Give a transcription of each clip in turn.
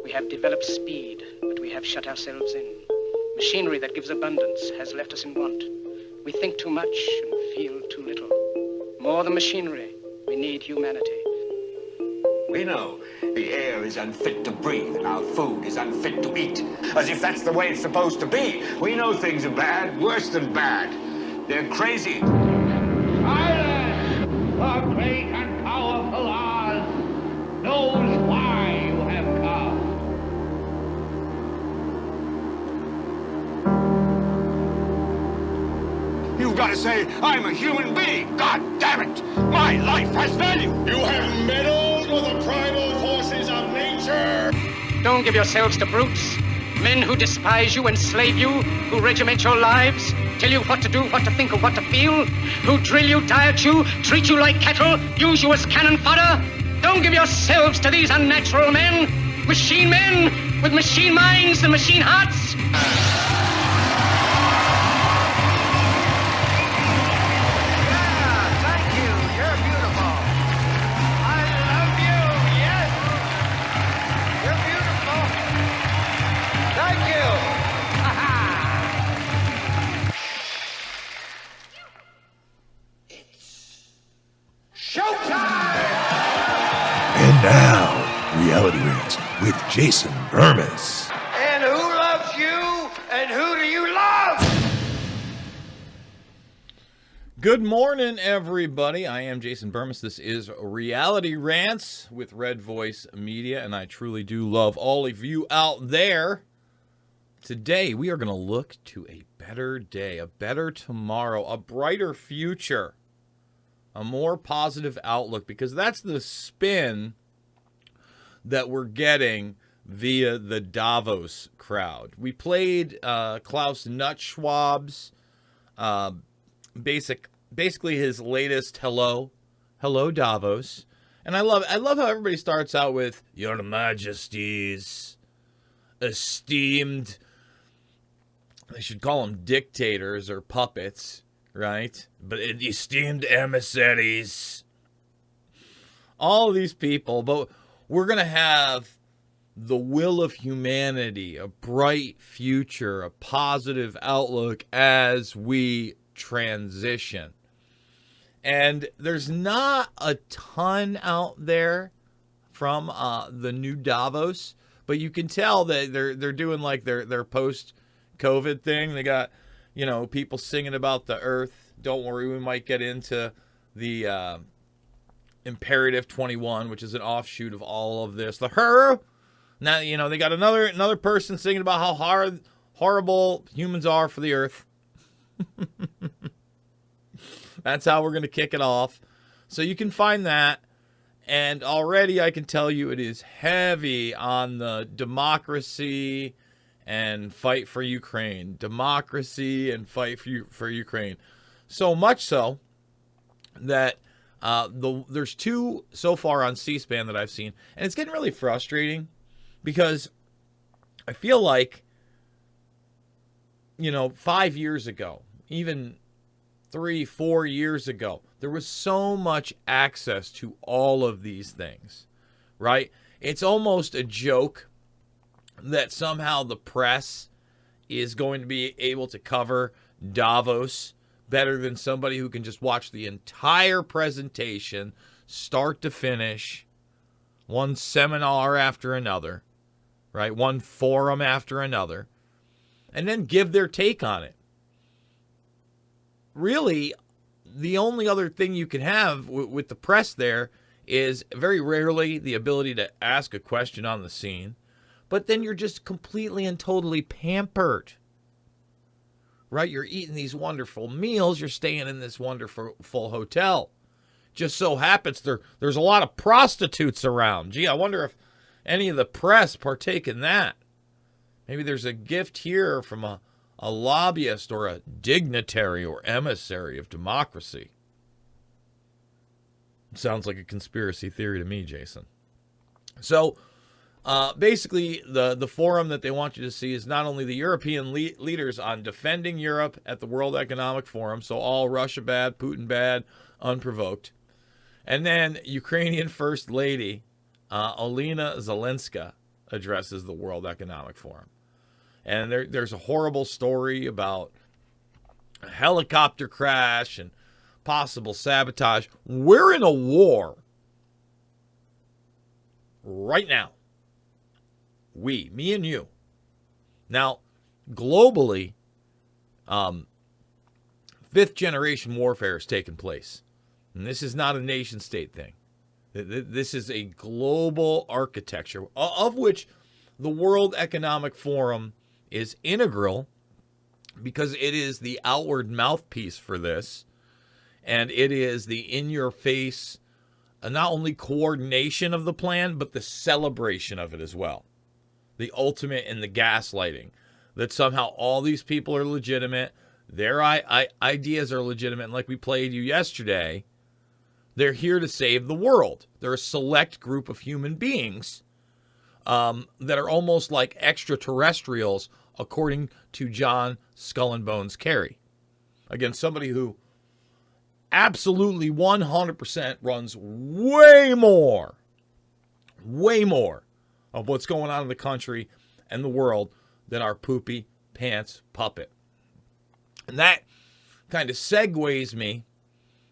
We have developed speed, but we have shut ourselves in. Machinery that gives abundance has left us in want. We think too much and feel too little. More than machinery, we need humanity. We know the air is unfit to breathe and our food is unfit to eat. As if that's the way it's supposed to be. We know things are bad, worse than bad. They're crazy. Silence! The great and powerful Oz knows why you have come. You've got to say, I'm a human being. God damn it! My life has value. You have meddled with the primal forces of nature. Don't give yourselves to brutes. Men who despise you, enslave you, who regiment your lives, tell you what to do, what to think, or what to feel, who drill you, diet you, treat you like cattle, use you as cannon fodder. Don't give yourselves to these unnatural men with machine minds and machine hearts. And now, Reality Rants with Jason Bermas. And who loves you? And who do you love? Good morning, everybody. I am Jason Bermas. This is Reality Rants with Red Voice Media, and I truly do love all of you out there. Today, we are going to look to a better day, a better tomorrow, a brighter future, a more positive outlook, because that's the spin that we're getting via the Davos crowd. We played Klaus Nuttschwab's basically his latest hello Davos, and I love how everybody starts out with Your Majesty's esteemed. They should call them dictators or puppets, right? But esteemed emissaries, all of these people. But we're gonna have the will of humanity, a bright future, a positive outlook as we transition. And there's not a ton out there from the new Davos, but you can tell that they're doing like their post-COVID thing. They got, people singing about the earth. Don't worry, we might get into the Imperative 21, which is an offshoot of all of this. The her. Now, they got another person singing about how horrible humans are for the earth. That's how we're going to kick it off. So you can find that. And already I can tell you it is heavy on the democracy and fight for Ukraine. Democracy and fight for Ukraine. So much so that there's two so far on C-SPAN that I've seen. And it's getting really frustrating because I feel like, 5 years ago, even 3-4 years ago, there was so much access to all of these things, right? It's almost a joke that somehow the press is going to be able to cover Davos better than somebody who can just watch the entire presentation, start to finish, one seminar after another, right? One forum after another, and then give their take on it. Really, the only other thing you can have with the press there is very rarely the ability to ask a question on the scene, but then you're just completely and totally pampered, right? You're eating these wonderful meals. You're staying in this wonderful hotel. Just so happens there's a lot of prostitutes around. Gee, I wonder if any of the press partake in that. Maybe there's a gift here from a lobbyist or a dignitary or emissary of democracy. Sounds like a conspiracy theory to me, Jason. So basically, the forum that they want you to see is not only the European leaders on defending Europe at the World Economic Forum, so all Russia bad, Putin bad, unprovoked, and then Ukrainian First Lady Olena Zelenska addresses the World Economic Forum. And there's a horrible story about a helicopter crash and possible sabotage. We're in a war right now. Me and you. Now, globally, fifth generation warfare has taken place. And this is not a nation state thing. This is a global architecture, of which the World Economic Forum is integral, because it is the outward mouthpiece for this, and it is the in-your-face, not only coordination of the plan, but the celebration of it as well. The ultimate in the gaslighting, that somehow all these people are legitimate, their ideas are legitimate, and like we played you yesterday, they're here to save the world. They're a select group of human beings that are almost like extraterrestrials, according to John Skull and Bones Kerry. Again, somebody who absolutely 100% runs way more of what's going on in the country and the world than our poopy pants puppet. And that kind of segues me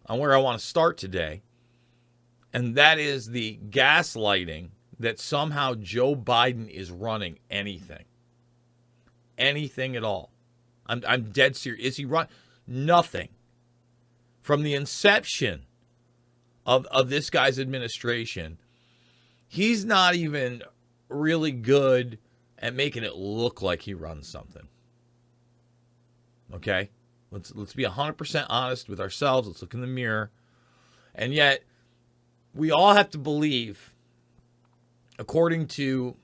on where I want to start today, and that is the gaslighting that somehow Joe Biden is running anything at all. I'm dead serious. Is he run nothing? From the inception of this guy's administration, he's not even really good at making it look like he runs something. Okay? Let's be 100% honest with ourselves. Let's look in the mirror. And yet, we all have to believe, according to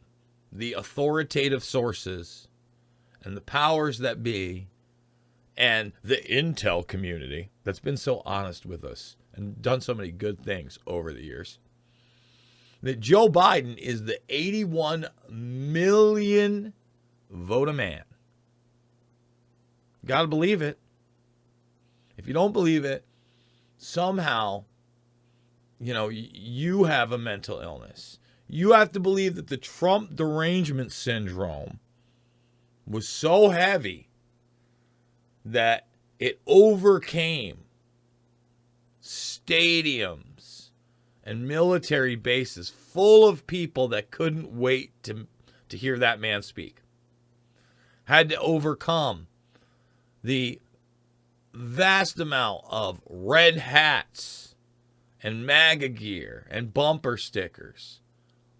the authoritative sources and the powers that be and the intel community that's been so honest with us and done so many good things over the years, that Joe Biden is the 81 million vote a man. Got to believe it. If you don't believe it, somehow, you have a mental illness. You have to believe that the Trump derangement syndrome was so heavy that it overcame stadiums and military bases full of people that couldn't wait to hear that man speak. Had to overcome the vast amount of red hats and MAGA gear and bumper stickers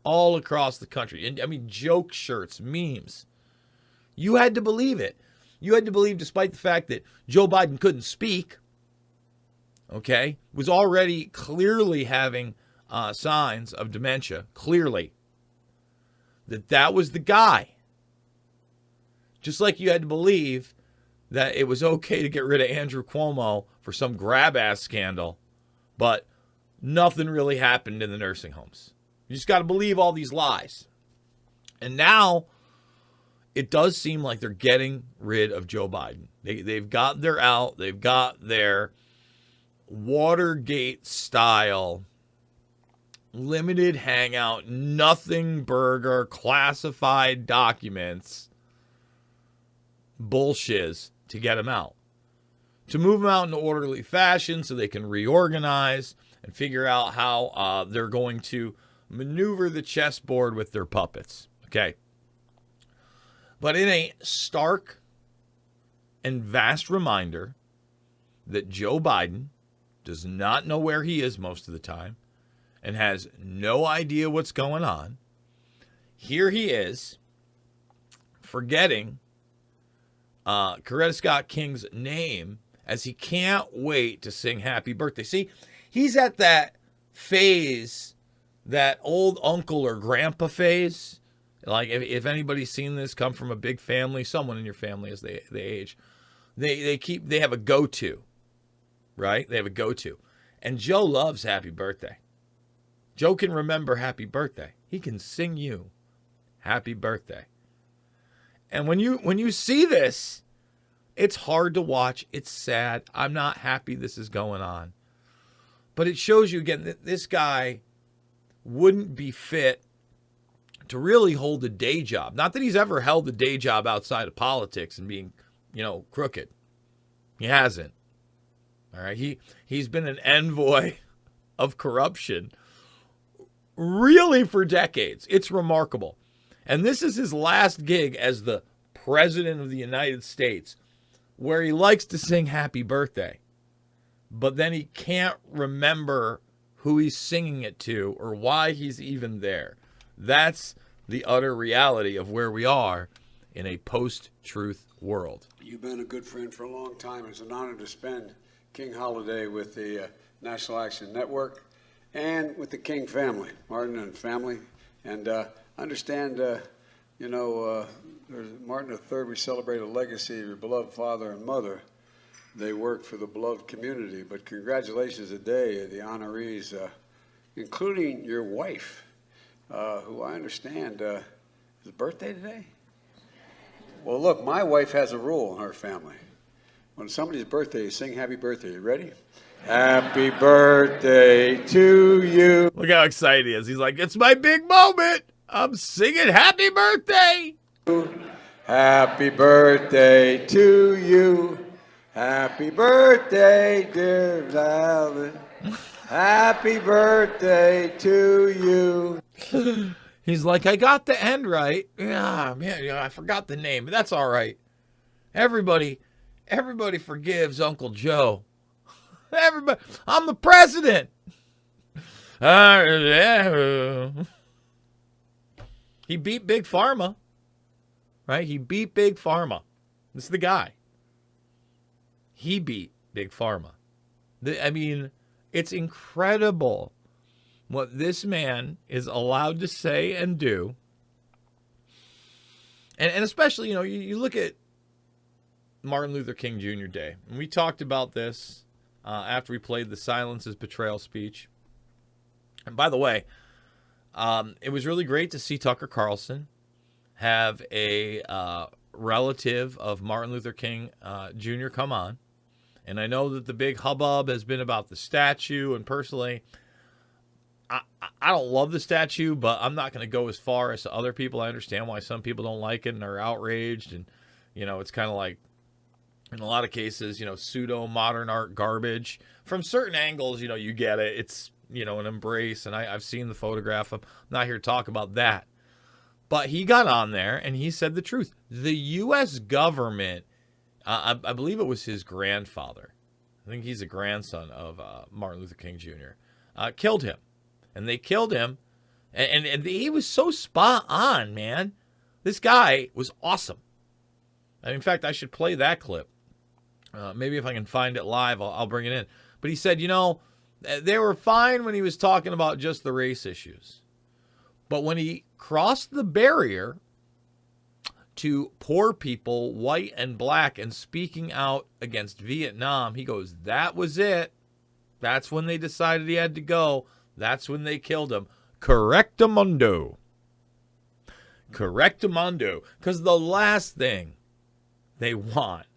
all across the country. And joke shirts, memes. You had to believe it. You had to believe, despite the fact that Joe Biden couldn't speak, okay, was already clearly having signs of dementia, clearly, that was the guy. Just like you had to believe that it was okay to get rid of Andrew Cuomo for some grab-ass scandal, but nothing really happened in the nursing homes. You just got to believe all these lies. And now it does seem like they're getting rid of Joe Biden. They've got their out. They've got their Watergate-style limited hangout, nothing burger, classified documents, bullshiz to get him out. To move him out in an orderly fashion so they can reorganize and figure out how they're going to maneuver the chessboard with their puppets. Okay. But in a stark and vast reminder that Joe Biden does not know where he is most of the time and has no idea what's going on, here he is forgetting Coretta Scott King's name as he can't wait to sing Happy Birthday. See, he's at that phase, that old uncle or grandpa phase. Like, if anybody's seen this, come from a big family, someone in your family as they age, they have a go-to, right? They have a go-to. And Joe loves Happy Birthday. Joe can remember Happy Birthday. He can sing you Happy Birthday. And when you see this, it's hard to watch. It's sad. I'm not happy this is going on. But it shows you again that this guy wouldn't be fit to really hold a day job. Not that he's ever held a day job outside of politics and being, crooked. He hasn't. All right. He's been an envoy of corruption really for decades. It's remarkable. And this is his last gig as the President of the United States, where he likes to sing happy birthday, but then he can't remember who he's singing it to or why he's even there. That's the utter reality of where we are in a post-truth world. You've been a good friend for a long time. It's an honor to spend King Holiday with the National Action Network and with the King family, Martin and family. And understand, Martin III, we celebrate a legacy of your beloved father and mother. They work for the beloved community. But congratulations today, the honorees, including your wife, who I understand is a birthday today? Well, look, my wife has a rule in her family. When somebody's birthday, you sing happy birthday. You ready? Happy birthday to you. Look how excited he is. He's like, it's my big moment. I'm singing happy birthday. Happy birthday to you. Happy birthday, dear Valen. Happy birthday to you. He's like, I got the end right. Yeah, man, I forgot the name, but that's all right. Everybody forgives Uncle Joe. Everybody, I'm the president. He beat Big Pharma, right? He beat Big Pharma. This is the guy. He beat Big Pharma. It's incredible what this man is allowed to say and do. And especially, you look at Martin Luther King Jr. Day. And we talked about this after we played the Silence is Betrayal speech. And by the way, it was really great to see Tucker Carlson have a relative of Martin Luther King Jr. come on. And I know that the big hubbub has been about the statue. And personally, I don't love the statue, but I'm not going to go as far as to other people. I understand why some people don't like it and are outraged. And, it's kind of like, in a lot of cases, pseudo-modern art garbage. From certain angles, you get it. It's, an embrace. And I've seen the photograph. I'm not here to talk about that. But he got on there and he said the truth. The U.S. government, I believe it was his grandfather. I think he's a grandson of Martin Luther King Jr. Killed him. And they killed him. And he was so spot on, man. This guy was awesome. In fact, I should play that clip. Maybe if I can find it live, I'll bring it in. But he said, they were fine when he was talking about just the race issues. But when he crossed the barrier to poor people, white and black, and speaking out against Vietnam, he goes, that was it. That's when they decided he had to go. That's when they killed him. Correctamundo. Correctamundo. Because the last thing they want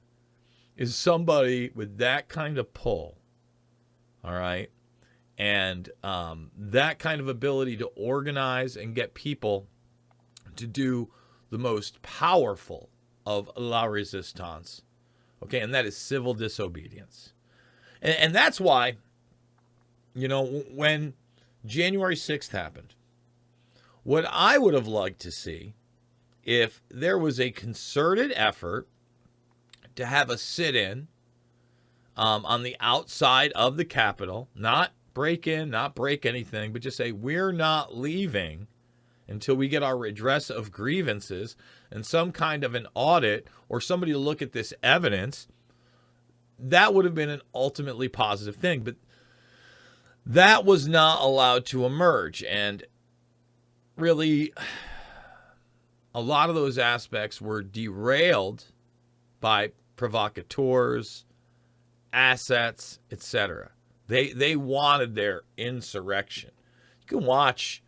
is somebody with that kind of pull. All right? And that kind of ability to organize and get people to do the most powerful of la resistance. Okay? And that is civil disobedience. And that's why, when January 6th happened, what I would have liked to see, if there was a concerted effort to have a sit-in on the outside of the Capitol, not break in, not break anything, but just say, we're not leaving until we get our redress of grievances and some kind of an audit or somebody to look at this evidence, that would have been an ultimately positive thing. But that was not allowed to emerge. And really, a lot of those aspects were derailed by provocateurs, assets, etc. They wanted their insurrection. You can watch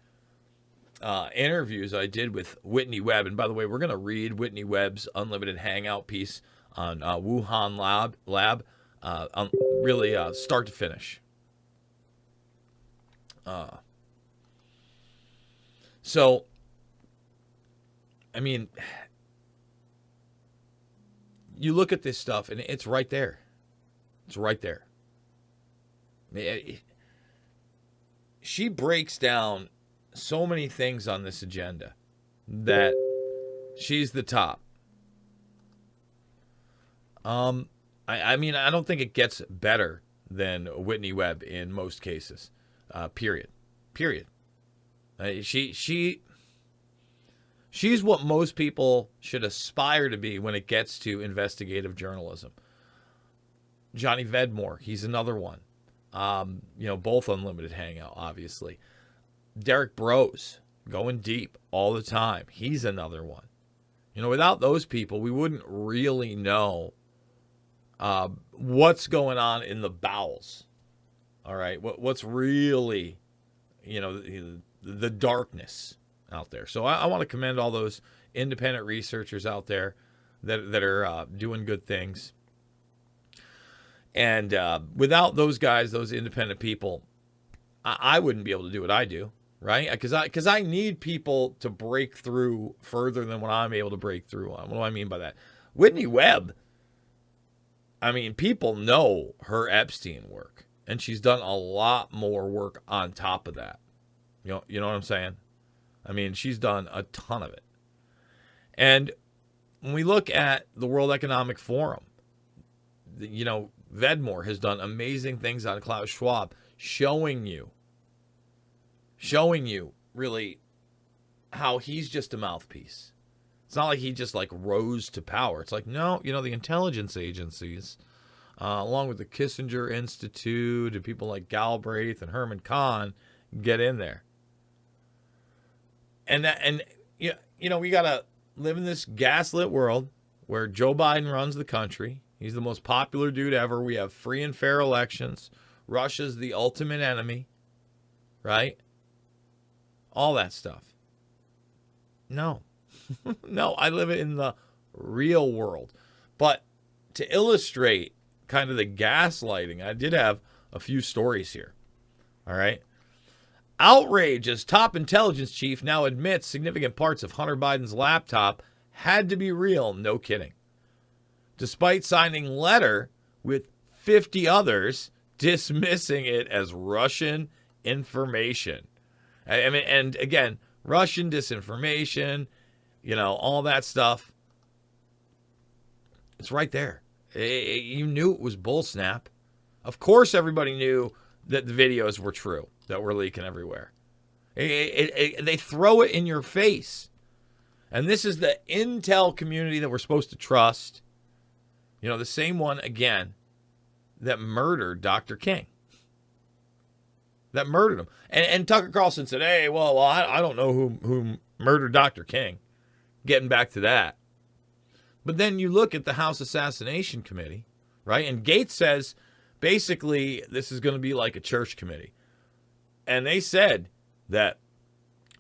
interviews I did with Whitney Webb. And by the way, we're going to read Whitney Webb's Unlimited Hangout piece on Wuhan Lab really start to finish. So I mean, you look at this stuff and it's right there. It's right there. She breaks down so many things on this agenda that she's the top. I mean, I don't think it gets better than Whitney Webb in most cases. Period. She's what most people should aspire to be when it gets to investigative journalism. Johnny Vedmore, he's another one. Both Unlimited Hangout, obviously. Derek Brose, going deep all the time. He's another one. Without those people, we wouldn't really know what's going on in the bowels. All right, what's really, the darkness out there. So I want to commend all those independent researchers out there that are doing good things. And without those guys, those independent people, I wouldn't be able to do what I do, right? Because I need people to break through further than what I'm able to break through on. What do I mean by that? Whitney Webb, I mean, people know her Epstein work, and she's done a lot more work on top of that. You know what I'm saying? I mean, she's done a ton of it. And when we look at the World Economic Forum, Vedmore has done amazing things on Klaus Schwab, showing you really how he's just a mouthpiece. It's not like he just rose to power. It's like, no, the intelligence agencies, along with the Kissinger Institute and people like Galbraith and Herman Kahn, get in there. And we got to live in this gaslit world where Joe Biden runs the country. He's the most popular dude ever. We have free and fair elections. Russia's the ultimate enemy, right? All that stuff. No. No, I live in the real world. But to illustrate kind of the gaslighting, I did have a few stories here. All right. Outrage as top intelligence chief now admits significant parts of Hunter Biden's laptop had to be real. No kidding. Despite signing letter with 50 others dismissing it as Russian information. I mean, and again, Russian disinformation, all that stuff. It's right there. You knew it was bull snap. Of course, everybody knew that the videos were true, that were leaking everywhere. They throw it in your face. And this is the intel community that we're supposed to trust. The same one, again, that murdered Dr. King. That murdered him. And Tucker Carlson said, hey, well, I don't know who murdered Dr. King. Getting back to that. But then you look at the House Assassination Committee, right? And Gates says, basically, this is going to be like a church committee. And they said that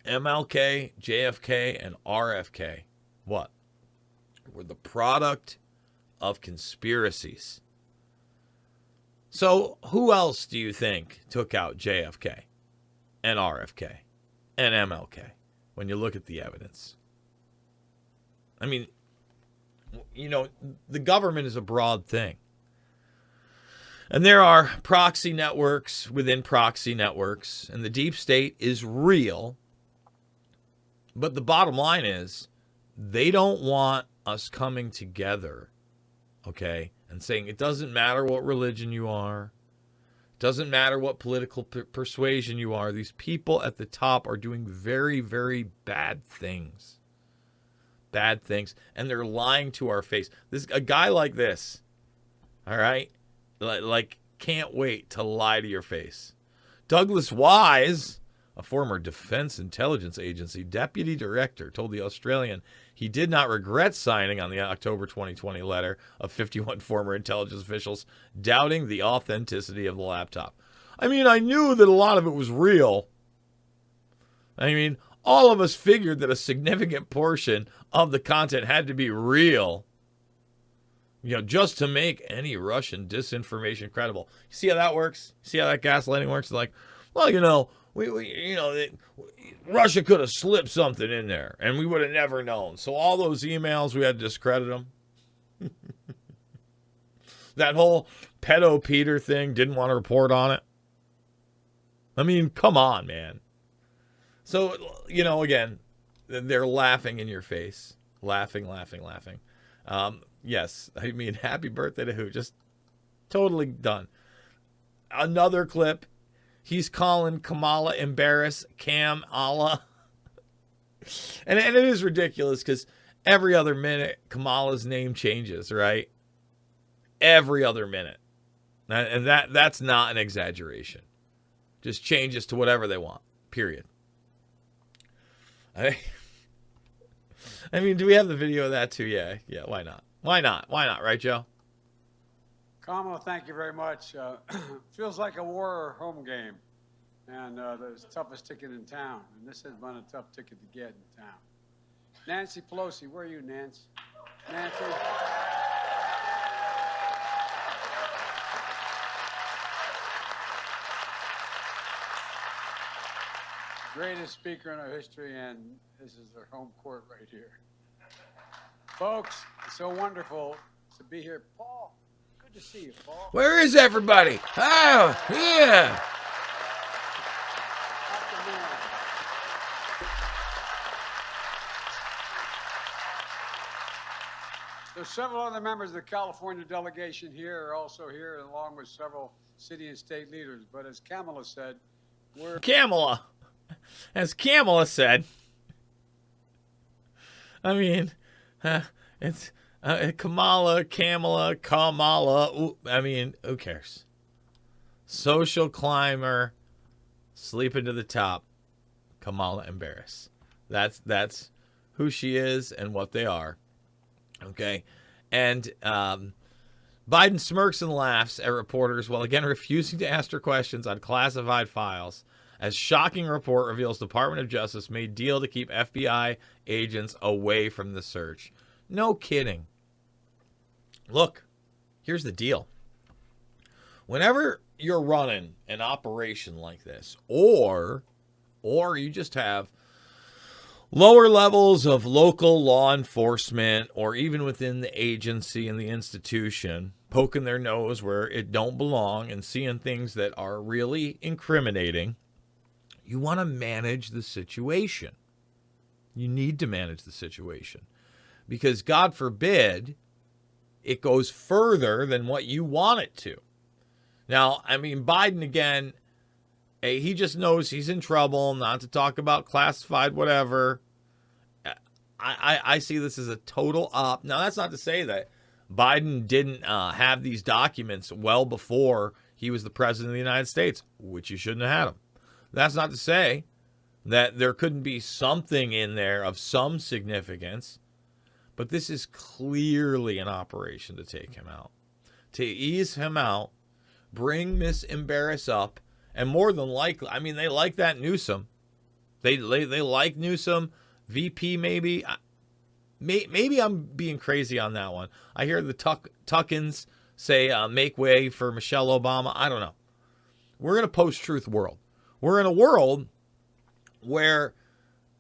MLK, JFK, and RFK, what? Were the product of conspiracies. So who else do you think took out JFK and RFK and MLK when you look at the evidence? I mean, the government is a broad thing. And there are proxy networks within proxy networks, and the deep state is real. But the bottom line is they don't want us coming together, okay, and saying it doesn't matter what religion you are. It doesn't matter what political persuasion you are. These people at the top are doing very, very bad things. Bad things. And they're lying to our face. A guy like this, all right, can't wait to lie to your face. Douglas Wise, a former Defense Intelligence Agency deputy director, told the Australian he did not regret signing on the October 2020 letter of 51 former intelligence officials doubting the authenticity of the laptop. I mean, I knew that a lot of it was real. I mean, all of us figured that a significant portion of the content had to be real, just to make any Russian disinformation credible. You see how that works? See how that gaslighting works? Like, well, Russia could have slipped something in there, and we would have never known. So all those emails, we had to discredit them. That whole pedo Peter thing, didn't want to report on it. I mean, come on, man. So, again, they're laughing in your face. Laughing. Yes, I mean, happy birthday to who? Just totally done. Another clip. He's calling Kamala embarrass Cam Allah. And it is ridiculous because every other minute, Kamala's name changes, right? Every other minute. And that's not an exaggeration. Just changes to whatever they want, period. I mean, do we have the video of that too? Yeah, why not? Why not, right, Joe? Kamala, thank you very much. Feels like a war home game, and the toughest ticket in town. And this has been a tough ticket to get in town. Nancy Pelosi, where are you, Nancy? Nancy? Greatest speaker in our history, and this is their home court right here. Folks, it's so wonderful to be here. Paul, good to see you, Paul. Where is everybody? Oh, yeah. There's several other members of the California delegation here are also here, along with several city and state leaders. But as Kamala said, as Kamala said, I mean, it's Kamala. Ooh, I mean, who cares? Social climber, sleeping to the top. Kamala embarrass. That's who she is and what they are. Okay, and Biden smirks and laughs at reporters while again refusing to ask her questions on classified files. As shocking report reveals Department of Justice made deal to keep FBI agents away from the search. No kidding. Look, here's the deal. Whenever you're running an operation like this, or you just have lower levels of local law enforcement, or even within the agency and the institution, poking their nose where it don't belong and seeing things that are really incriminating, you want to manage the situation. You need to manage the situation. Because God forbid it goes further than what you want it to. Now, I mean, Biden, again, he just knows he's in trouble, not to talk about classified whatever. I see this as a total op. Now, that's not to say that Biden didn't have these documents well before he was the president of the United States, which you shouldn't have had them. That's not to say that there couldn't be something in there of some significance, but this is clearly an operation to take him out, to ease him out, bring Miss Embarrass up, and more than likely, I mean, they like that Newsom. They like Newsom, VP maybe. Maybe I'm being crazy on that one. I hear the Tuckins say make way for Michelle Obama. I don't know. We're in a post-truth world. We're in a world where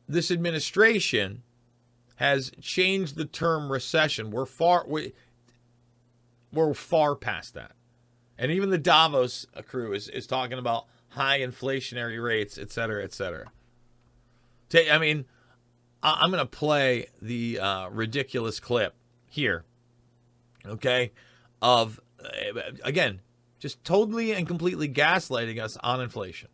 this administration has changed the term recession. We're far past that. And even the Davos crew is talking about high inflationary rates, et cetera, et cetera. I mean, I'm going to play the ridiculous clip here, okay, of, again, just totally and completely gaslighting us on inflation.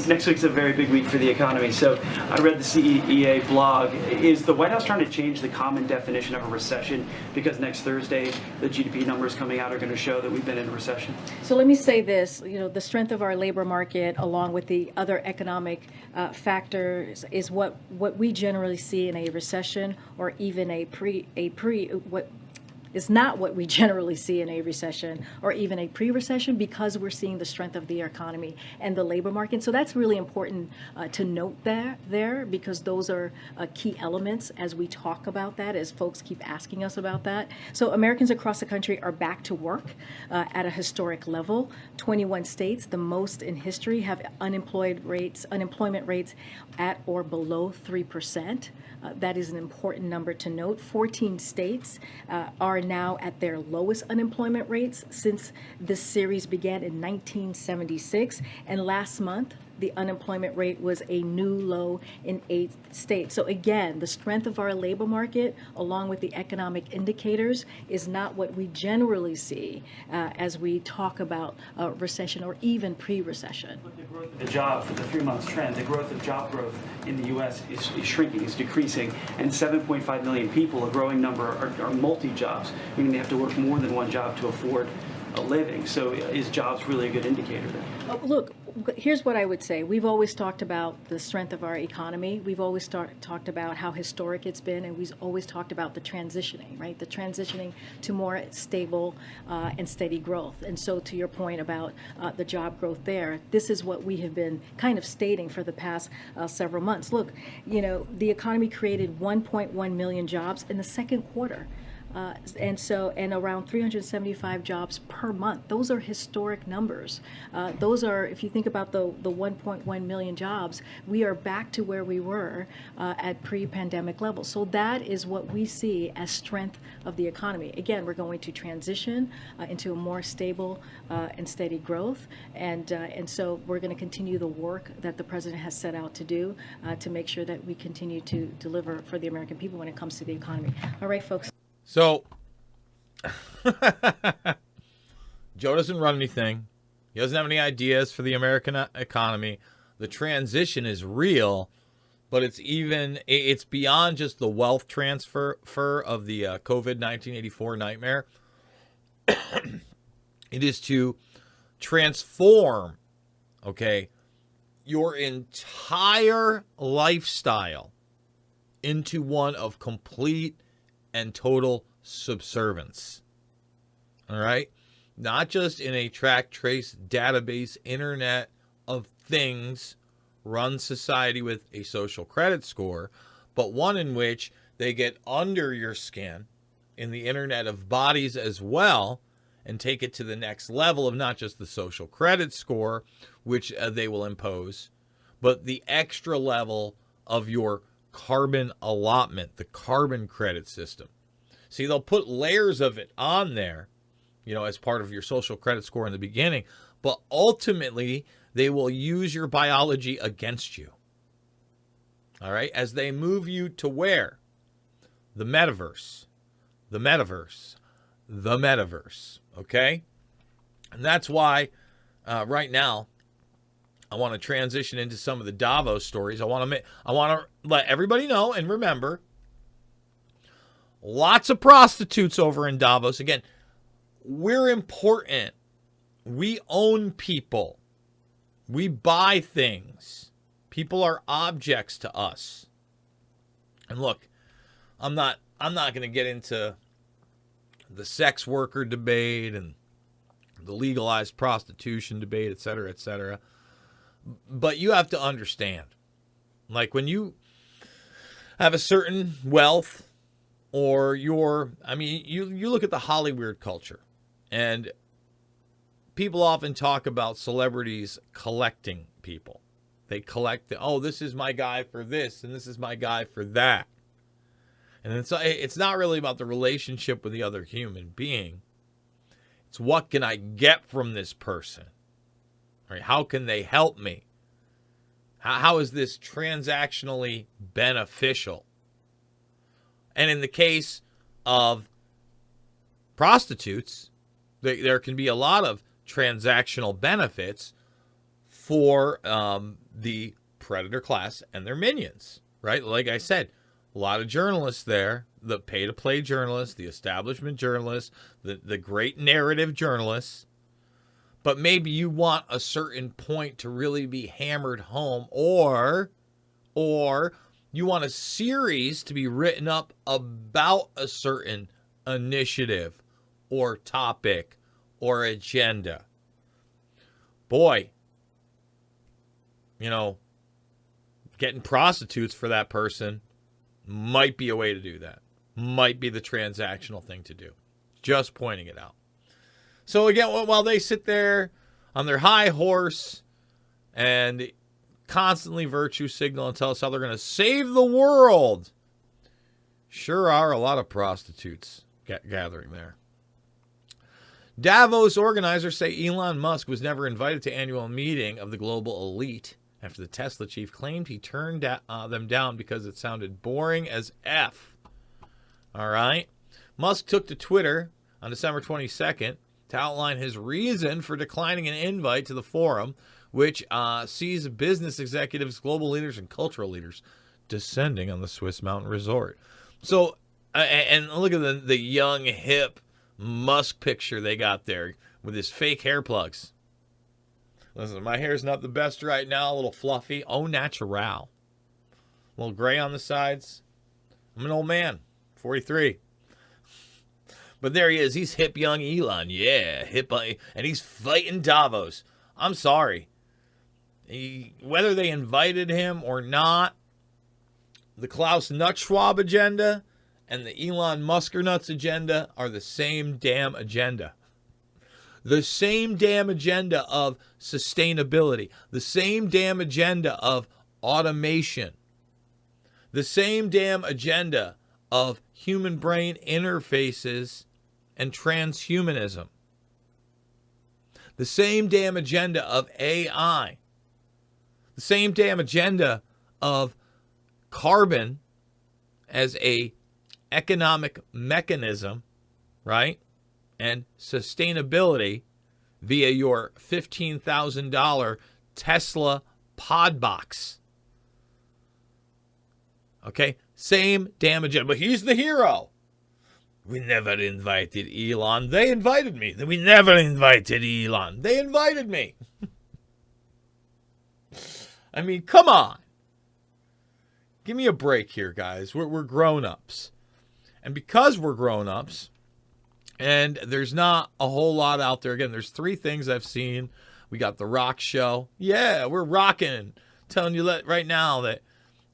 Next week's a very big week for the economy. So I read the CEA blog. Is the White House trying to change the common definition of a recession because next Thursday the GDP numbers coming out are going to show that we've been in a recession? So let me say this, the strength of our labor market along with the other economic factors is what we generally see in a recession or even is not what we generally see in a recession or even a pre-recession, because we're seeing the strength of the economy and the labor market. So that's really important to note there, because those are key elements as we talk about that, as folks keep asking us about that. So Americans across the country are back to work at a historic level. 21 states, the most in history, have unemployment rates at or below 3%. That is an important number to note. 14 states are now at their lowest unemployment rates since this series began in 1976. And last month, the unemployment rate was a new low in 8 states. So again, the strength of our labor market, along with the economic indicators, is not what we generally see as we talk about recession or even pre-recession. The growth of the job for the 3 months trend, the growth of job growth in the U.S. is shrinking, is decreasing, and 7.5 million people, a growing number, are multi-jobs, meaning they have to work more than one job to afford a living. So is jobs really a good indicator there? Look, here's what I would say. We've always talked about the strength of our economy. We've always talked about how historic it's been, and we've always talked about the transitioning, right? The transitioning to more stable and steady growth. And so to your point about the job growth there, this is what we have been kind of stating for the past several months. Look, the economy created 1.1 million jobs in the second quarter. And around 375 jobs per month. Those are historic numbers. Those are, if you think about the 1.1 million jobs, we are back to where we were at pre-pandemic levels. So that is what we see as strength of the economy. Again, we're going to transition into a more stable and steady growth, and so we're going to continue the work that the president has set out to do to make sure that we continue to deliver for the American people when it comes to the economy. All right, folks. So, Joe doesn't run anything. He doesn't have any ideas for the American economy. The transition is real, but it's beyond just the wealth transfer of the COVID 1984 nightmare. It is to transform, your entire lifestyle into one of complete and total subservience. All right? Not just in a track, trace, database, internet of things, run society with a social credit score, but one in which they get under your skin in the internet of bodies as well, and take it to the next level of not just the social credit score, which they will impose, but the extra level of your carbon allotment, the carbon credit system. See, they'll put layers of it on there, as part of your social credit score in the beginning, but ultimately they will use your biology against you. All right? As they move you to where? The metaverse. The metaverse. The metaverse. Okay? And that's why right now I want to transition into some of the Davos stories. I want to let everybody know and remember, lots of prostitutes over in Davos. Again, we're important. We own people. We buy things. People are objects to us. And look, I'm not going to get into the sex worker debate and the legalized prostitution debate, et cetera, et cetera. But you have to understand, when you have a certain wealth, or you look at the Hollywood culture, and people often talk about celebrities collecting people. They collect this is my guy for this, and this is my guy for that. And it's not really about the relationship with the other human being. It's what can I get from this person? Right? How can they help me? How is this transactionally beneficial? And in the case of prostitutes, there can be a lot of transactional benefits for the predator class and their minions, right? Like I said, a lot of journalists there, the pay-to-play journalists, the establishment journalists, the great narrative journalists. But maybe you want a certain point to really be hammered home, or you want a series to be written up about a certain initiative or topic or agenda. Boy, getting prostitutes for that person might be a way to do that. Might be the transactional thing to do. Just pointing it out. So again, while they sit there on their high horse and constantly virtue signal and tell us how they're going to save the world, sure are a lot of prostitutes gathering there. Davos organizers say Elon Musk was never invited to annual meeting of the global elite after the Tesla chief claimed he turned them down because it sounded boring as F. All right. Musk took to Twitter on December 22nd to outline his reason for declining an invite to the forum, which sees business executives, global leaders, and cultural leaders descending on the Swiss mountain resort. So, and look at the young, hip Musk picture they got there with his fake hair plugs. Listen, my hair's not the best right now, a little fluffy. Au natural. A little gray on the sides. I'm an old man, 43. But there he is. He's hip young Elon. Yeah, hip. And he's fighting Davos. I'm sorry. Whether they invited him or not, the Klaus Nutschwab agenda and the Elon Muskernuts agenda are the same damn agenda. The same damn agenda of sustainability. The same damn agenda of automation. The same damn agenda of human brain interfaces and transhumanism. The same damn agenda of AI. The same damn agenda of carbon as a economic mechanism, right? And sustainability via your $15,000 Tesla pod box. Okay? Same damn agenda. But he's the hero. We never invited Elon. They invited me. We never invited Elon. They invited me. I mean, come on. Give me a break here, guys. We're grown-ups. And because we're grown-ups, and there's not a whole lot out there. Again, there's 3 things I've seen. We got The Rock Show. Yeah, we're rocking. Telling you right now that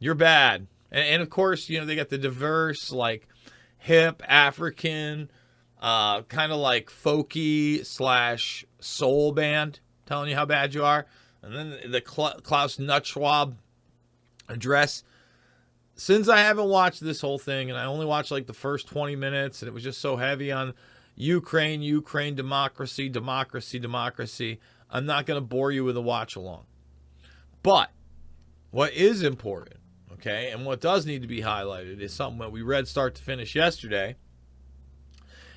you're bad. And of course, they got the diverse, like, hip, African, kind of like folky / soul band. Telling you how bad you are. And then the Klaus Nutschwab address. Since I haven't watched this whole thing, and I only watched like the first 20 minutes, and it was just so heavy on Ukraine, democracy, I'm not going to bore you with a watch along. But what is important, okay, and what does need to be highlighted is something that we read start to finish yesterday.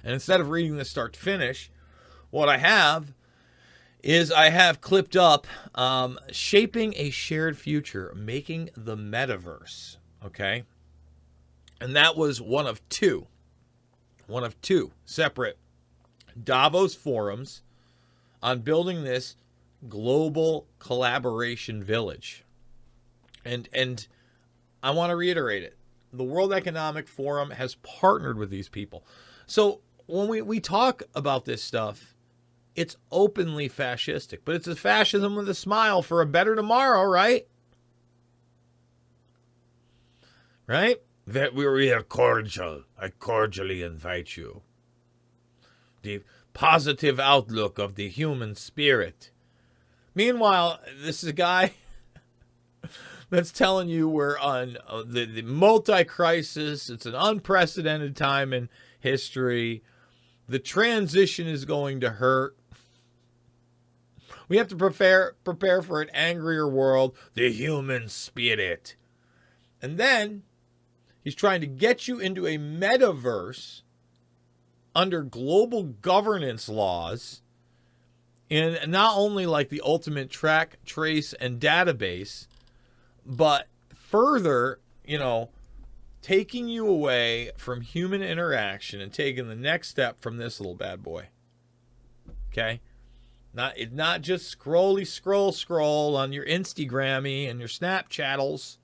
And instead of reading this start to finish, what I have clipped up Shaping a Shared Future, Making the Metaverse. Okay? And that was one of two separate Davos forums on building this global collaboration village. And I want to reiterate it. The World Economic Forum has partnered with these people. So when we talk about this stuff, it's openly fascistic, but it's a fascism with a smile for a better tomorrow, right? Right? That we are cordial. I cordially invite you. The positive outlook of the human spirit. Meanwhile, this is a guy that's telling you we're on the multi-crisis. It's an unprecedented time in history. The transition is going to hurt. We have to prepare for an angrier world. The human spirit. And then he's trying to get you into a metaverse under global governance laws in not only like the ultimate track, trace, and database, but further, taking you away from human interaction and taking the next step from this little bad boy. Okay? Not just scroll on your Instagrammy and your Snapchattles.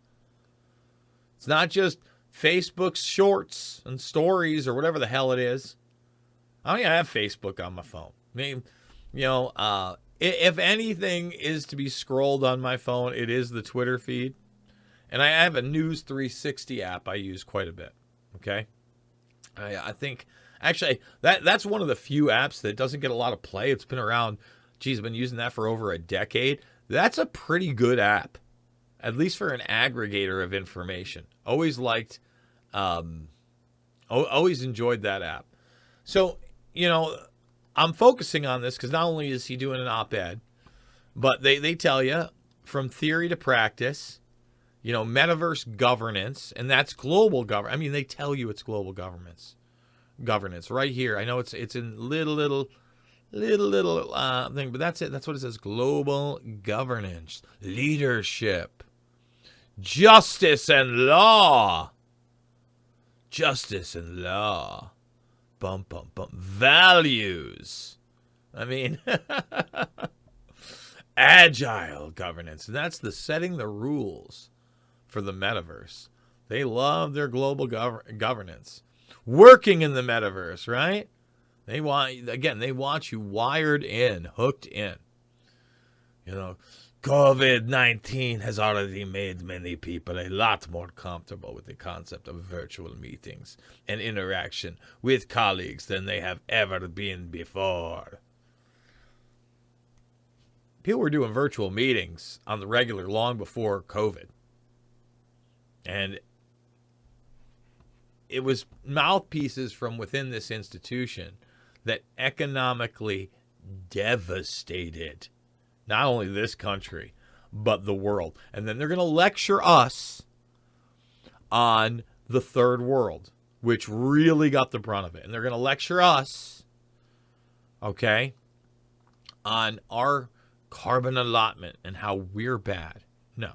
It's not just Facebook shorts and stories or whatever the hell it is. I don't even have Facebook on my phone. I mean, if anything is to be scrolled on my phone, it is the Twitter feed. And I have a News 360 app I use quite a bit. Okay? I think, actually, that's one of the few apps that doesn't get a lot of play. It's been around, I've been using that for over a decade. That's a pretty good app, at least for an aggregator of information. Always liked, always enjoyed that app. So, I'm focusing on this because not only is he doing an op-ed, but they tell you from theory to practice, metaverse governance, and that's global governance. I mean, they tell you it's global governance right here. I know it's in little thing, but that's it. That's what it says. Global governance, leadership, justice and law, bum, values. I mean, agile governance. And that's the setting the rules for the metaverse. They love their global governance. Working in the metaverse, right? They want you wired in, hooked in. COVID-19 has already made many people a lot more comfortable with the concept of virtual meetings and interaction with colleagues than they have ever been before. People were doing virtual meetings on the regular long before COVID. And it was mouthpieces from within this institution that economically devastated not only this country, but the world. And then they're going to lecture us on the third world, which really got the brunt of it. And they're going to lecture us, okay, on our carbon allotment and how we're bad. No.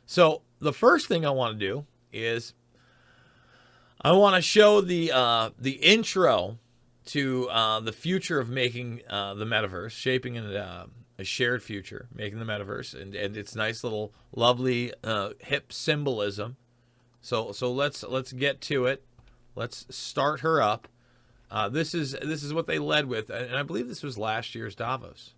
So the first thing I want to do is I want to show the intro to the future of making the metaverse, shaping a shared future, making the metaverse, and its nice little lovely hip symbolism. So let's get to it. Let's start her up. This is what they led with, and I believe this was last year's Davos.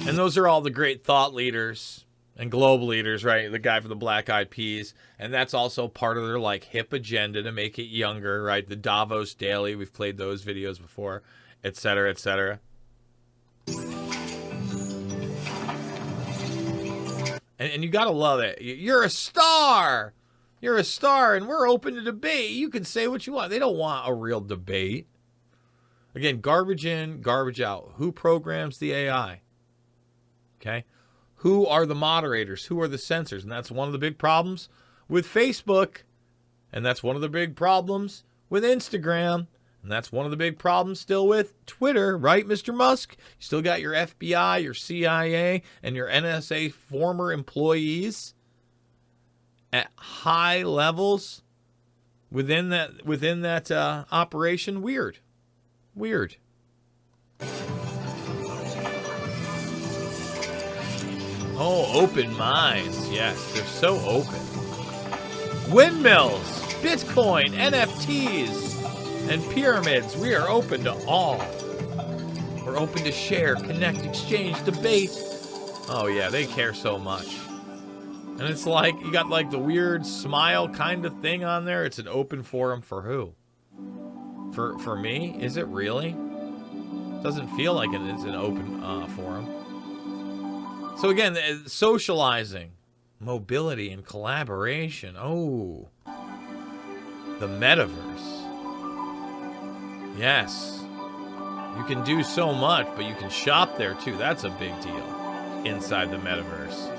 And those are all the great thought leaders and global leaders, right? The guy from the Black Eyed Peas. And that's also part of their hip agenda to make it younger, right? The Davos Daily. We've played those videos before, et cetera, et cetera. And you got to love it. You're a star. You're a star, and we're open to debate. You can say what you want. They don't want a real debate. Again, garbage in, garbage out. Who programs the AI? Okay, who are the moderators? Who are the censors? And that's one of the big problems with Facebook. And that's one of the big problems with Instagram. And that's one of the big problems still with Twitter, right, Mr. Musk? You still got your FBI, your CIA, and your NSA former employees at high levels within that operation. Weird. Oh, open minds. Yes, they're so open. Windmills, Bitcoin, NFTs, and pyramids. We are open to all. We're open to share, connect, exchange, debate. Oh, yeah, they care so much. And it's like, you got the weird smile kind of thing on there. It's an open forum for who? For me? Is it really? Doesn't feel like it is an open forum. So again, socializing, mobility, and collaboration. Oh, the metaverse. Yes, you can do so much, but you can shop there too. That's a big deal inside the metaverse.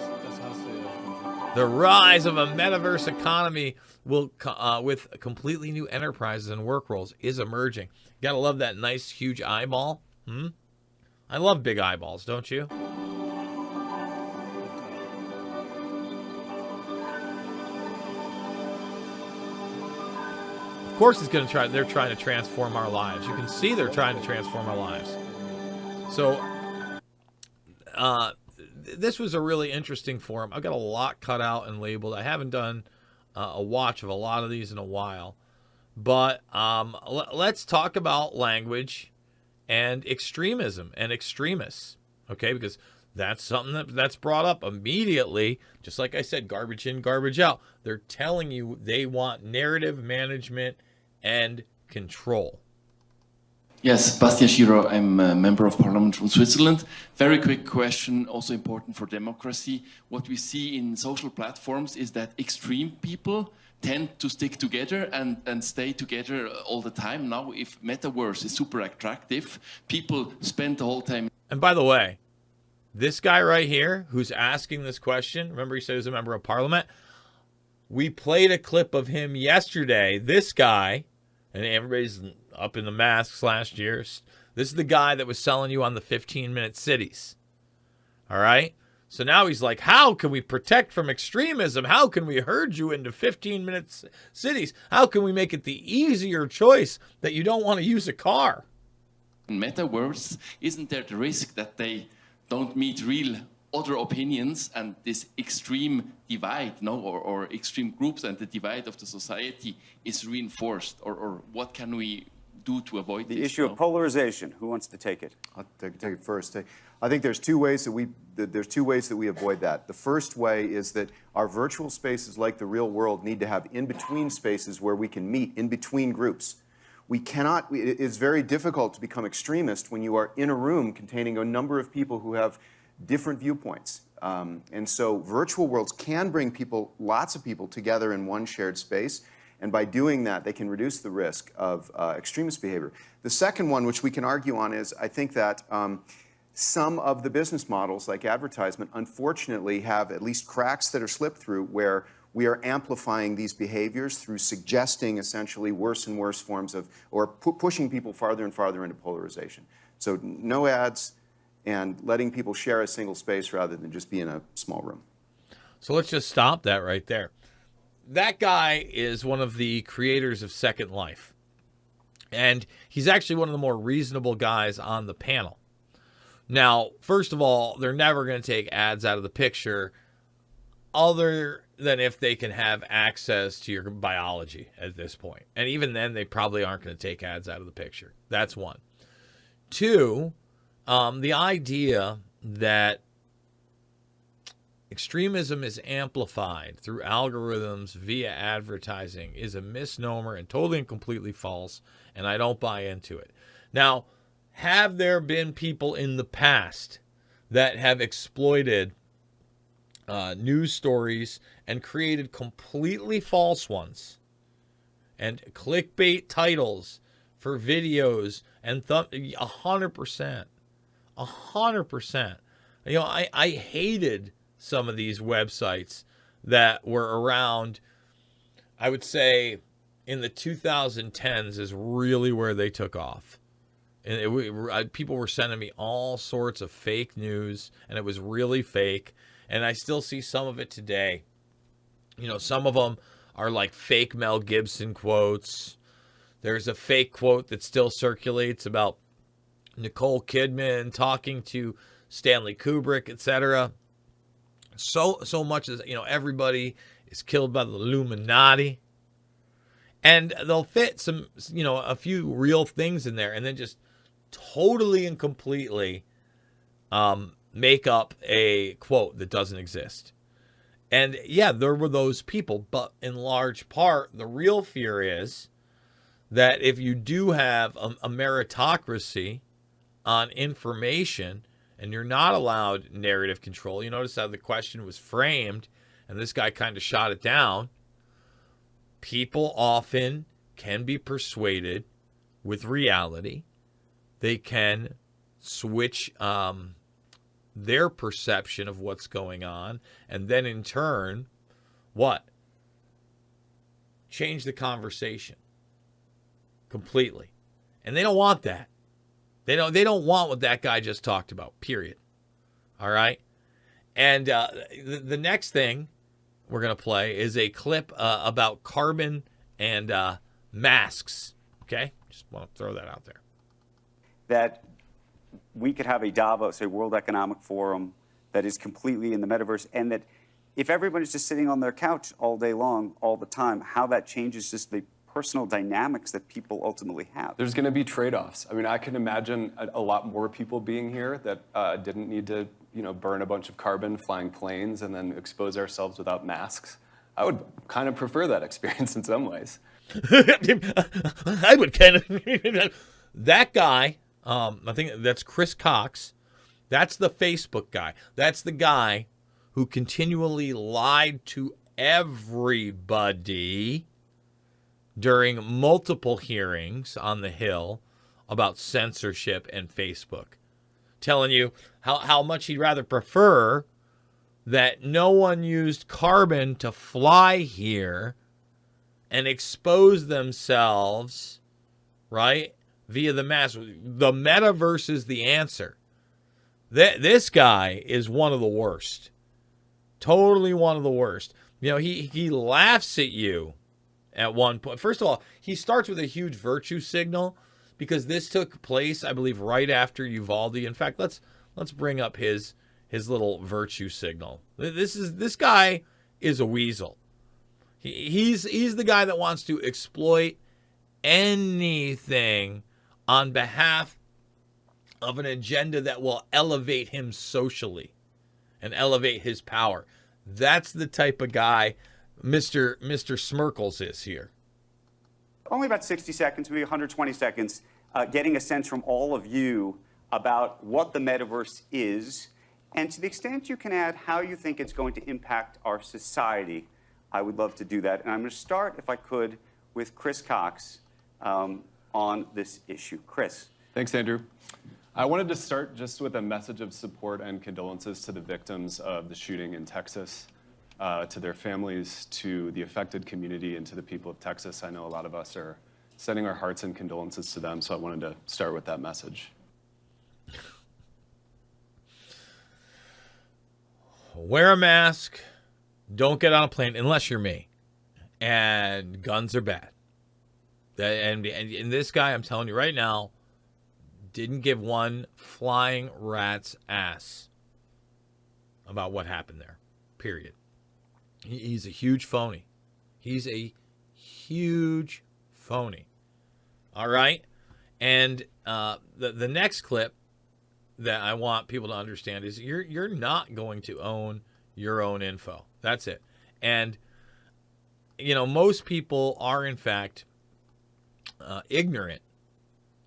The rise of a metaverse economy will, with completely new enterprises and work roles, is emerging. You gotta love that nice, huge eyeball. I love big eyeballs, don't you? Of course he's going to try. They're trying to transform our lives. You can see they're trying to transform our lives. So this was a really interesting forum. I've got a lot cut out and labeled. I haven't done a watch of a lot of these in a while. But let's talk about language and extremism and extremists, okay? Because that's something that's brought up immediately. Just like I said, garbage in, garbage out. They're telling you they want narrative management and control. Yes, Bastian Schiro, I'm a member of Parliament from Switzerland. Very quick question, also important for democracy. What we see in social platforms is that extreme people tend to stick together and stay together all the time. Now, if metaverse is super attractive, people spend the whole time. And by the way, this guy right here who's asking this question, remember he said he was a member of Parliament? We played a clip of him yesterday. This guy, and everybody's up in the masks last year. This is the guy that was selling you on the 15-minute cities. All right? So now he's like, how can we protect from extremism? How can we herd you into 15-minute cities? How can we make it the easier choice that you don't want to use a car? In metaverse, isn't there the risk that they don't meet real other opinions and this extreme divide, or extreme groups, and the divide of the society is reinforced? Or what can we do to avoid this? The issue of polarization. Who wants to take it? I'll take it first. I think there's two ways that we avoid that. The first way is that our virtual spaces, like the real world, need to have in-between spaces where we can meet in between groups. We cannot. It's very difficult to become extremist when you are in a room containing a number of people who have different viewpoints. And so virtual worlds can bring people, lots of people, together in one shared space. And by doing that, they can reduce the risk of extremist behavior. The second one, which we can argue on, is I think that some of the business models, like advertisement, unfortunately have at least cracks that are slipped through where we are amplifying these behaviors through suggesting essentially worse and worse forms of, or pushing people farther and farther into polarization. So no ads, and letting people share a single space rather than just be in a small room. So let's just stop that right there. That guy is one of the creators of Second Life. And he's actually one of the more reasonable guys on the panel. Now, first of all, they're never going to take ads out of the picture other than if they can have access to your biology at this point. And even then, they probably aren't going to take ads out of the picture. That's one. Two, the idea that extremism is amplified through algorithms via advertising is a misnomer and totally and completely false, and I don't buy into it. Now, have there been people in the past that have exploited news stories and created completely false ones and clickbait titles for videos and 100%? 100%. You know, I hated some of these websites that were around, I would say, in the 2010s is really where they took off. And people were sending me all sorts of fake news, and it was really fake. And I still see some of it today. You know, some of them are like fake Mel Gibson quotes. There's a fake quote that still circulates about Nicole Kidman talking to Stanley Kubrick, etc. So much as, you know, everybody is killed by the Illuminati. And they'll fit some, you know, a few real things in there and then just totally and completely make up a quote that doesn't exist. And yeah, there were those people, but in large part, the real fear is that if you do have a meritocracy on information and you're not allowed narrative control, you notice how the question was framed and this guy kind of shot it down. People often can be persuaded with reality. They can switch their perception of what's going on, and then in turn, what? Change the conversation completely. And they don't want that. They don't want what that guy just talked about, period. All right? And the next thing we're going to play is a clip about carbon and masks. Okay? Just want to throw that out there. That we could have a Davos, a World Economic Forum, that is completely in the metaverse, and that if everybody's just sitting on their couch all day long, all the time, how that changes just the personal dynamics that people ultimately have. There's going to be trade-offs. I mean, I can imagine a lot more people being here that didn't need to, burn a bunch of carbon flying planes and then expose ourselves without masks. I would kind of prefer that experience in some ways. I would kind of. That guy, I think that's Chris Cox. That's the Facebook guy. That's the guy who continually lied to everybody during multiple hearings on the Hill about censorship and Facebook, telling you how much he'd rather prefer that no one used carbon to fly here and expose themselves, right, via the mask. The metaverse is the answer. This guy is one of the worst. Totally one of the worst. He laughs at you at one point. First of all, he starts with a huge virtue signal because this took place, I believe, right after Uvalde. In fact, let's bring up his little virtue signal. This guy is a weasel. He's the guy that wants to exploit anything on behalf of an agenda that will elevate him socially and elevate his power. That's the type of guy Mr. Smirkles is here. Only about 60 seconds, maybe 120 seconds, getting a sense from all of you about what the metaverse is, and to the extent you can add how you think it's going to impact our society. I would love to do that. And I'm going to start, if I could, with Chris Cox on this issue. Chris. Thanks, Andrew. I wanted to start just with a message of support and condolences to the victims of the shooting in Texas, to their families, to the affected community, and to the people of Texas. I know a lot of us are sending our hearts and condolences to them, so I wanted to start with that message. Wear a mask. Don't get on a plane unless you're me. And guns are bad. And this guy, I'm telling you right now, didn't give one flying rat's ass about what happened there. Period. He's a huge phony. He's a huge phony. All right? And the next clip that I want people to understand is you're not going to own your own info. That's it. And, most people are, in fact, ignorant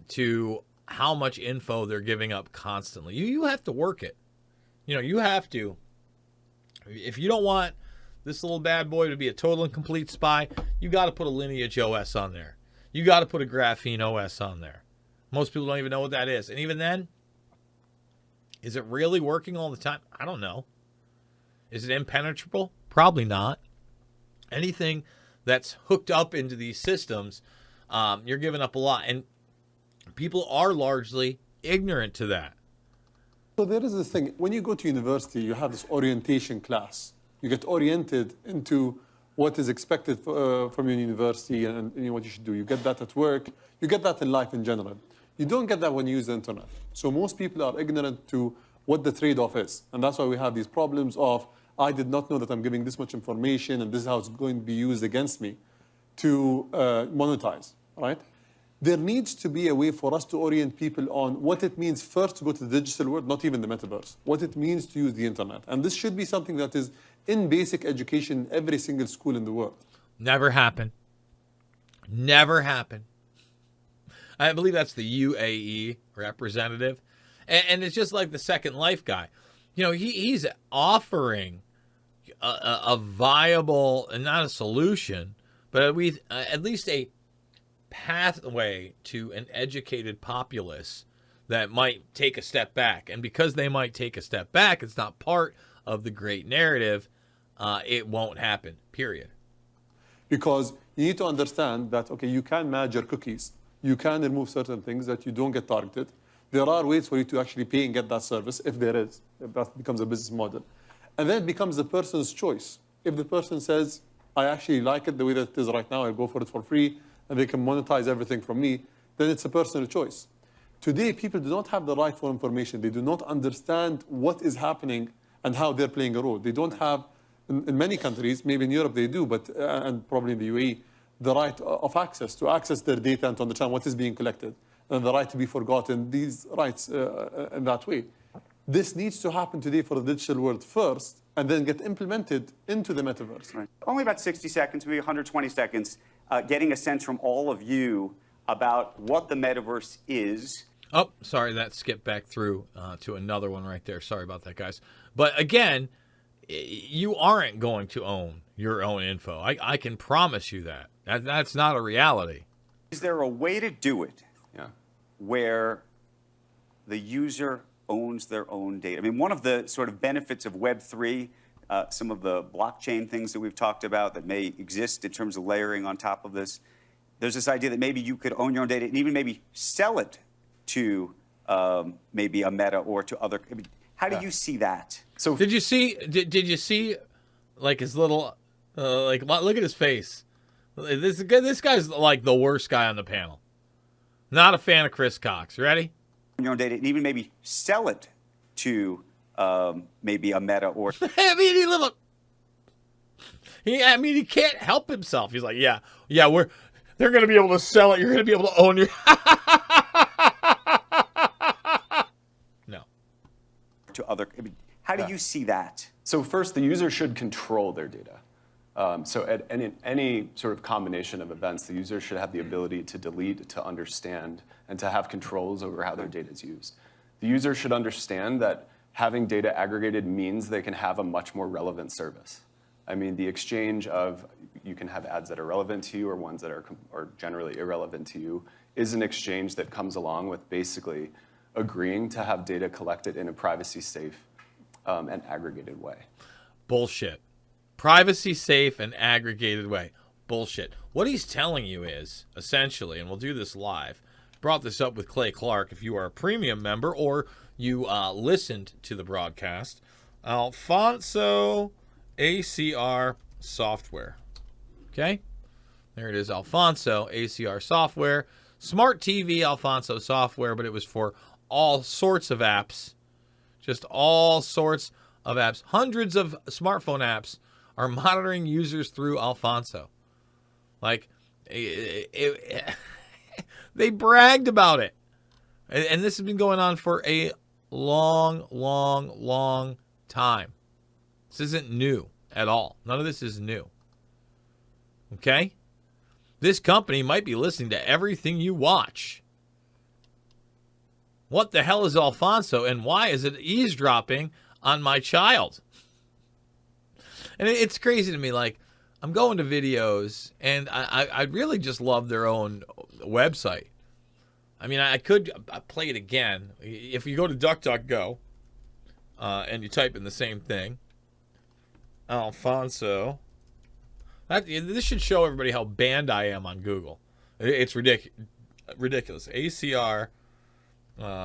to how much info they're giving up constantly. You have to work it. You have to. If you don't want this little bad boy to be a total and complete spy, you got to put a Lineage OS on there. You got to put a Graphene OS on there. Most people don't even know what that is. And even then, is it really working all the time? I don't know. Is it impenetrable? Probably not. Anything that's hooked up into these systems, you're giving up a lot. And people are largely ignorant to that. So there is this thing. When you go to university, you have this orientation class. You get oriented into what is expected from your university and what you should do. You get that at work. You get that in life in general. You don't get that when you use the internet. So most people are ignorant to what the trade-off is. And that's why we have these problems of, I did not know that I'm giving this much information and this is how it's going to be used against me to monetize, right? There needs to be a way for us to orient people on what it means first to go to the digital world, not even the metaverse, what it means to use the internet. And this should be something that is in basic education in every single school in the world. Never happened. Never happened. I believe that's the UAE representative. And it's just like the Second Life guy. He's offering a viable, and not a solution, but at least a pathway to an educated populace that might take a step back. And because they might take a step back, it's not part of the great narrative. It won't happen, period. Because you need to understand that, okay, you can manage your cookies. You can remove certain things that you don't get targeted. There are ways for you to actually pay and get that service, if there is, if that becomes a business model. And then it becomes the person's choice. If the person says, I actually like it the way that it is right now, I'll go for it for free, and they can monetize everything from me, then it's a personal choice. Today, people do not have the right for information. They do not understand what is happening and how they're playing a role. They don't have, in many countries, maybe in Europe they do, but and probably in the UAE, the right of access, to access their data and to understand what is being collected, and the right to be forgotten, these rights in that way. This needs to happen today for the digital world first, and then get implemented into the metaverse. Right. Only about 60 seconds, maybe 120 seconds, getting a sense from all of you about what the metaverse is. Oh, sorry, that skipped back through to another one right there. Sorry about that, guys. But again, you aren't going to own your own info. I can promise you that. That's not a reality. Is there a way to do it where the user owns their own data? I mean, one of the sort of benefits of Web3, some of the blockchain things that we've talked about that may exist in terms of layering on top of this, there's this idea that maybe you could own your own data and even maybe sell it to maybe a Meta or to other. I mean, how do you see that? So did you see like his little like look at his face. This guy's like the worst guy on the panel. Not a fan of Chris Cox. Ready? Your own data and even maybe sell it to maybe a Meta or. I mean, he can't help himself. He's like, yeah, they're going to be able to sell it. You're going to be able to own your. No. To other. I mean, how do you see that? So first, the user should control their data. So at any sort of combination of events, the user should have the ability to delete, to understand, and to have controls over how their data is used. The user should understand that having data aggregated means they can have a much more relevant service. I mean, the exchange of, you can have ads that are relevant to you or ones that are generally irrelevant to you, is an exchange that comes along with basically agreeing to have data collected in a privacy-safe and aggregated way. Bullshit. Privacy safe and aggregated way. Bullshit. What he's telling you is, essentially, and we'll do this live, brought this up with Clay Clark, if you are a premium member or you listened to the broadcast, Alfonso ACR Software. Okay? There it is, Alfonso ACR Software. Smart TV Alfonso Software, but it was for all sorts of apps. Just all sorts of apps. Hundreds of smartphone apps are monitoring users through Alfonso. Like, they bragged about it. And this has been going on for a long, long, long time. This isn't new at all. None of this is new. Okay? This company might be listening to everything you watch. What the hell is Alfonso, and why is it eavesdropping on my child? And it's crazy to me. Like, I'm going to videos, and I really just love their own website. I mean, I could play it again. If you go to DuckDuckGo and you type in the same thing, Alfonso. This should show everybody how banned I am on Google. It's ridiculous. ACR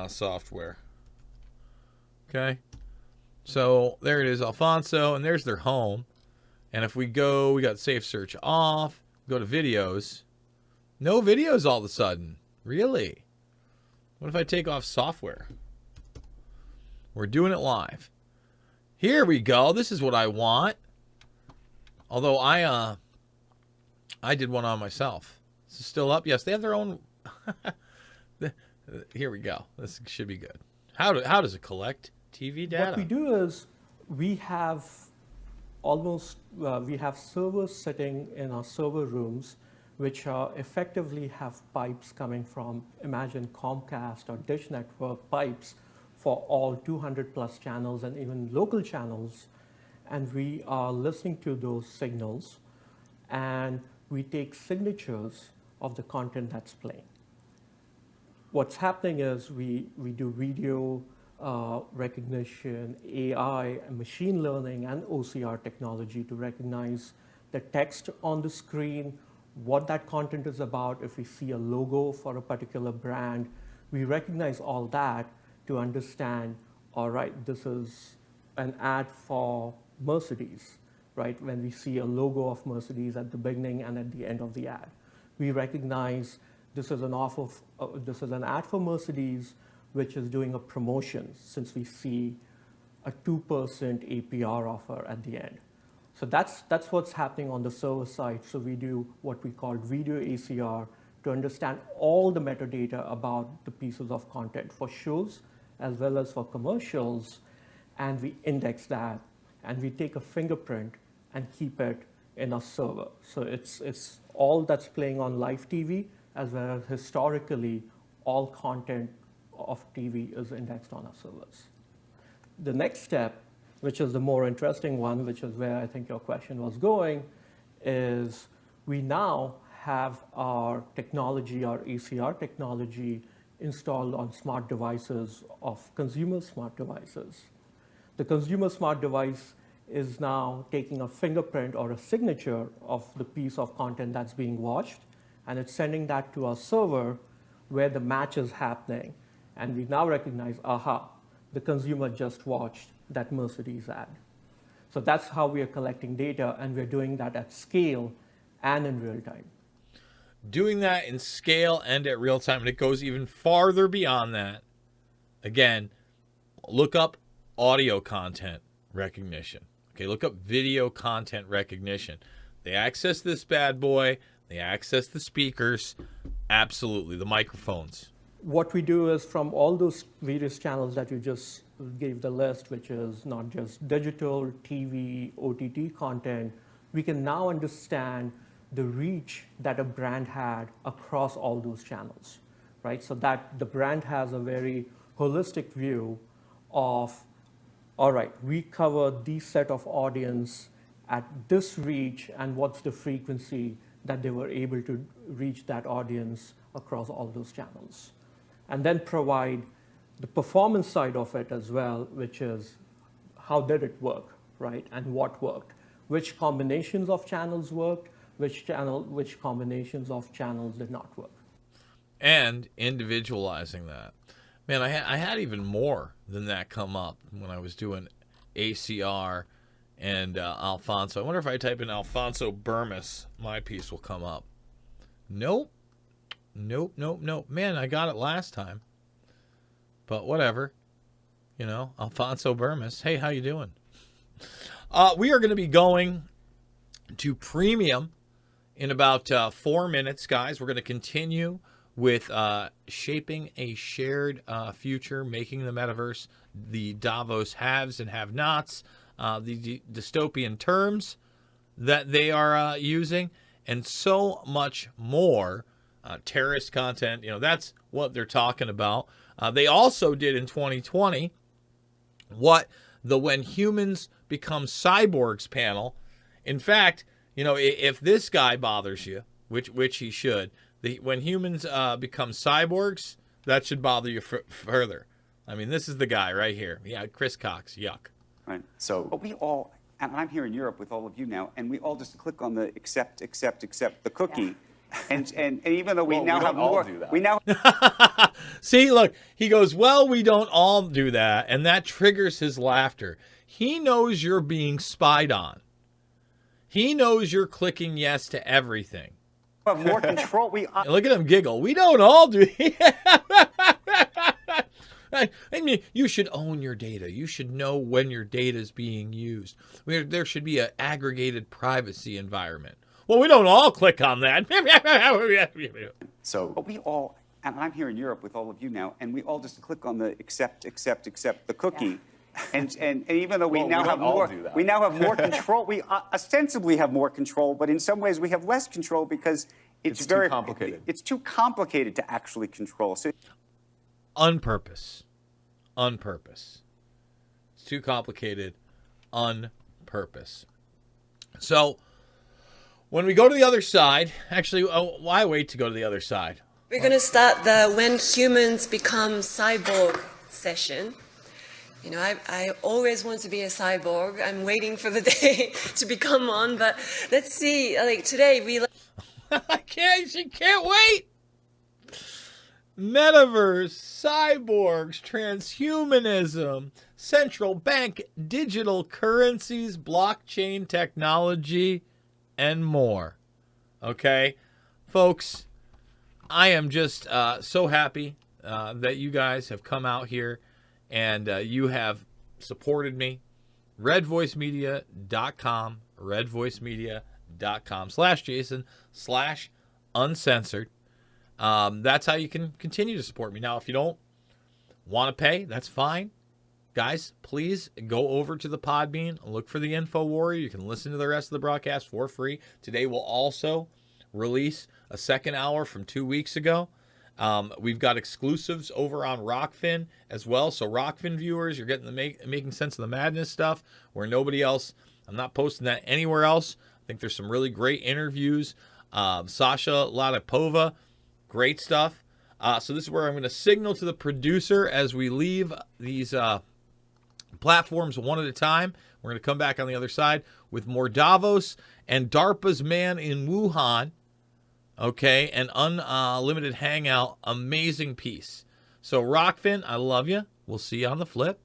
software. Okay. So there it is, Alfonso, and there's their home. And if we go, we got safe search off, go to videos. No videos all of a sudden. Really? What if I take off software? We're doing it live. Here we go. This is what I want. Although I did one on myself. Is it still up? Yes, they have their own. Here we go. This should be good. How does it collect TV data? What we do is we have we have servers sitting in our server rooms, which effectively have pipes coming from, imagine Comcast or Dish Network pipes for all 200 plus channels and even local channels. And we are listening to those signals, and we take signatures of the content that's playing. What's happening is we do video recognition, AI, and machine learning, and OCR technology to recognize the text on the screen, what that content is about. If we see a logo for a particular brand, We recognize all that to understand, all right, this is an ad for Mercedes, right? When we see a logo of Mercedes at the beginning and at the end of the ad. We recognize this is an ad for Mercedes, which is doing a promotion, since we see a 2% APR offer at the end. So that's what's happening on the server side. So we do what we call video ACR to understand all the metadata about the pieces of content for shows as well as for commercials, and we index that, and we take a fingerprint and keep it in a server. So it's all that's playing on live TV, as well as historically, all content of TV is indexed on our servers. The next step, which is the more interesting one, which is where I think your question was going, is we now have our technology, our ACR technology, installed on smart devices of consumer smart devices. The consumer smart device is now taking a fingerprint or a signature of the piece of content that's being watched, and it's sending that to our server where the match is happening. And we now recognize, aha, the consumer just watched that Mercedes ad. So that's how we are collecting data, and we're doing that at scale and in real time. Doing that in scale and at real time, and it goes even farther beyond that. Again, look up audio content recognition. Okay, look up video content recognition. They access this bad boy. They access the speakers. Absolutely, the microphones. What we do is, from all those various channels that you just gave the list, which is not just digital, TV, OTT content, we can now understand the reach that a brand had across all those channels, right? So that the brand has a very holistic view of, all right, we cover this set of audience at this reach, and what's the frequency that they were able to reach that audience across all those channels. And then provide the performance side of it as well, which is how did it work, right? And what worked? Which combinations of channels worked? Which combinations of channels did not work? And individualizing that. Man, I had even more than that come up when I was doing ACR and Alfonso. I wonder if I type in Alfonso Bermas, my piece will come up. Nope. Man, I got it last time. But whatever. You know, Alfonso Bermas. Hey, how you doing? We are going to be going to premium in about 4 minutes, guys. We're going to continue with shaping a shared future, making the metaverse the Davos haves and have-nots, the dystopian terms that they are using, and so much more. Terrorist content, you know, that's what they're talking about. They also did in 2020 what the When Humans Become Cyborgs panel. In fact, you know, if this guy bothers you, which he should, when humans become cyborgs, that should bother you further. I mean, this is the guy right here. Yeah, Chris Cox, yuck. Right. So, but we all, and I'm here in Europe with all of you now, and we all just click on the accept the cookie. Yeah. And even though we now have more, we now see, look, he goes, well, we don't all do that, and that triggers his laughter. He knows you're being spied on. He knows you're clicking yes to everything. Have more control. Look at him giggle. We don't all do. I mean, you should own your data. You should know when your data is being used. There should be an aggregated privacy environment. Well, we don't all click on that. So, but we all, and I'm here in Europe with all of you now, and we all just click on the accept the cookie. Yeah. And even though we now have more, we now have more control. We ostensibly have more control, but in some ways we have less control because it's very complicated. It's too complicated to actually control. So, on purpose. It's too complicated. On purpose. So, when we go to the other side, actually, why wait to go to the other side? We're going to start the When Humans Become Cyborg session. You know, I always want to be a cyborg. I'm waiting for the day to become one, but let's see. Like today, we. She can't wait. metaverse, cyborgs, transhumanism, central bank digital currencies, blockchain technology, and more. Okay, folks, I am just so happy that you guys have come out here and you have supported me. redvoicemedia.com, redvoicemedia.com/Jason/uncensored. That's how you can continue to support me. Now, if you don't want to pay, that's fine. Guys, please go over to the Podbean, look for the Info Warrior. You can listen to the rest of the broadcast for free. Today we'll also release a second hour from 2 weeks ago. We've got exclusives over on Rockfin as well. So Rockfin viewers, you're getting the Making Sense of the Madness stuff where nobody else, I'm not posting that anywhere else. I think there's some really great interviews. Sasha Latipova, great stuff. So this is where I'm going to signal to the producer as we leave these platforms one at a time. We're going to come back on the other side with more Davos and DARPA's man in Wuhan. Okay, an unlimited hangout, amazing piece. So Rockfin, I love you. We'll see you on the flip.